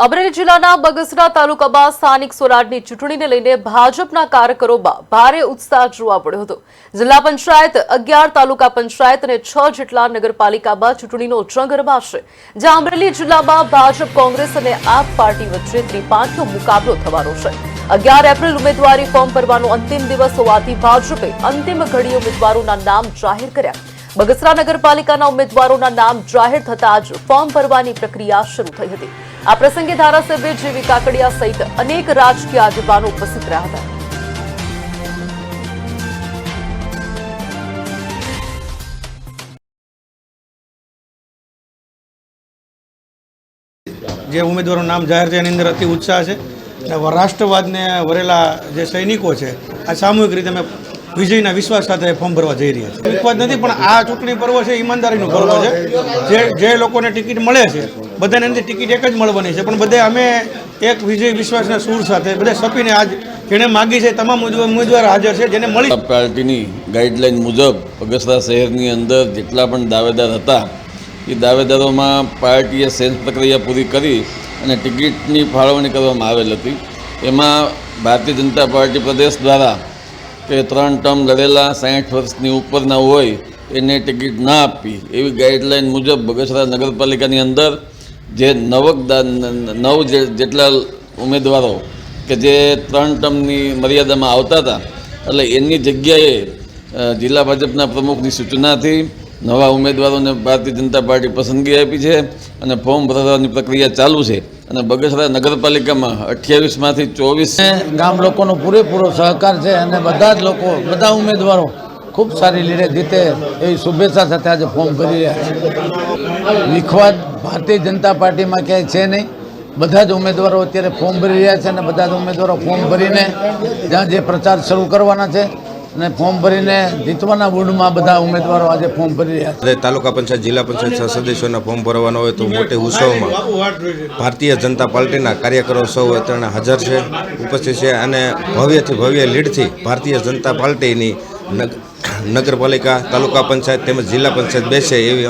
અમરેલી જિલ્લાના બગસરા તાલુકામાં સ્થાનિક સ્વરાજની ચૂંટણીને લઈને ભાજપના કાર્યકરોમાં ભારે ઉત્સાહ જોવા મળ્યો હતો। જિલ્લા પંચાયત 11 તાલુકા પંચાયત અને 6 જેટલા નગરપાલિકામાં ચૂંટણીનો જંગ રમાશે, જ્યાં અમરેલી જિલ્લામાં ભાજપ, કોંગ્રેસ અને આપ પાર્ટી વચ્ચે ત્રિપાંખીયો મુકાબલો થવાનો છે। 11 એપ્રિલ ઉમેદવારી ફોર્મ ભરવાનો અંતિમ દિવસ હોવાથી ભાજપે અંતિમ ઘડીએ ઉમેદવારોના નામ જાહેર કર્યા। બગસરા નગરપાલિકાના ઉમેદવારોના નામ જાહેર થતાં જ ફોર્મ ભરવાની પ્રક્રિયા શરૂ થઈ હતી। આ પ્રસંગે ધારાસભ્ય જેવી કાકડિયા સહિત અનેક રાજકીય આગેવાનો ઉપસ્થિત રહ્યા હતા। જે ઉમેદવારોનું નામ જાહેર છે એની અંદર અતિ ઉત્સાહ છે અને રાષ્ટ્રવાદને વરેલા જે સૈનિકો છે આ સામૂહિક રીતે અમે વિજયના વિશ્વાસ સાથે ફોર્મ ભરવા જઈ રહ્યા છીએ। વિશ્વાસ નથી, પણ આ ચૂંટણી પર્વ છે ઈમાનદારીનું પર્વ છે। જે લોકોને ટિકિટ મળે છે બધાને એની ટિકિટ એક જ મળવાની છે, પણ બધે અમે એક વિજય વિશ્વાસના સૂર સાથે બધા સપીને આજ જેણે માગી છે તમામ ઉમેદવાર હાજર છે, જેને મળી। પાર્ટીની ગાઈડલાઈન મુજબ બગસરા શહેરની અંદર જેટલા પણ દાવેદાર હતા એ દાવેદારોમાં પાર્ટીએ સેન્સ પ્રક્રિયા પૂરી કરી અને ટિકિટની ફાળવણી કરવામાં આવેલ હતી। એમાં ભારતીય જનતા પાર્ટી પ્રદેશ દ્વારા કે 3 ટર્મ લડેલા 60 વર્ષની ઉપરના હોય એને ટિકિટ ના આપવી એવી ગાઈડલાઈન મુજબ બગસરા નગરપાલિકાની અંદર જે 9 જેટલા ઉમેદવારો કે જે 3 ટર્મની મર્યાદામાં આવતા હતા, એટલે એની જગ્યાએ જિલ્લા ભાજપના પ્રમુખની સૂચનાથી નવા ઉમેદવારોને ભારતીય જનતા પાર્ટી પસંદગી આપી છે અને ફોર્મ ભરવાની પ્રક્રિયા ચાલુ છે। અને બગસરા નગરપાલિકામાં 28માંથી 24 ગામ લોકોનો પૂરેપૂરો સહકાર છે અને બધા જ લોકો, બધા ઉમેદવારો ખૂબ સારી રીતે જીતે એવી શુભેચ્છા સાથે આજે ફોર્મ ભરી રહ્યા છે। વિખવાદ ભારતીય જનતા પાર્ટીમાં ક્યાંય છે નહીં, બધા જ ઉમેદવારો અત્યારે ફોર્મ ભરી રહ્યા છે અને બધા જ ઉમેદવારો ફોર્મ ભરીને જ્યાં જે પ્રચાર શરૂ કરવાના છે અને ફોર્મ ભરીને જીતવાના મૂડમાં બધા ઉમેદવારો આજે ફોર્મ ભરી રહ્યા છે। તાલુકા પંચાયત, જિલ્લા પંચાયત સદસ્યોના ફોર્મ ભરવાનો હોય તો મોટી ઉત્સવમાં ભારતીય જનતા પાર્ટીના કાર્યકરો સૌ અત્યારે હાજર છે, ઉપસ્થિત છે અને ભવ્યથી ભવ્ય લીડથી ભારતીય જનતા પાર્ટીની નગરપાલિકા, તાલુકા પંચાયત તેમજ જિલ્લા પંચાયત બેસે એવી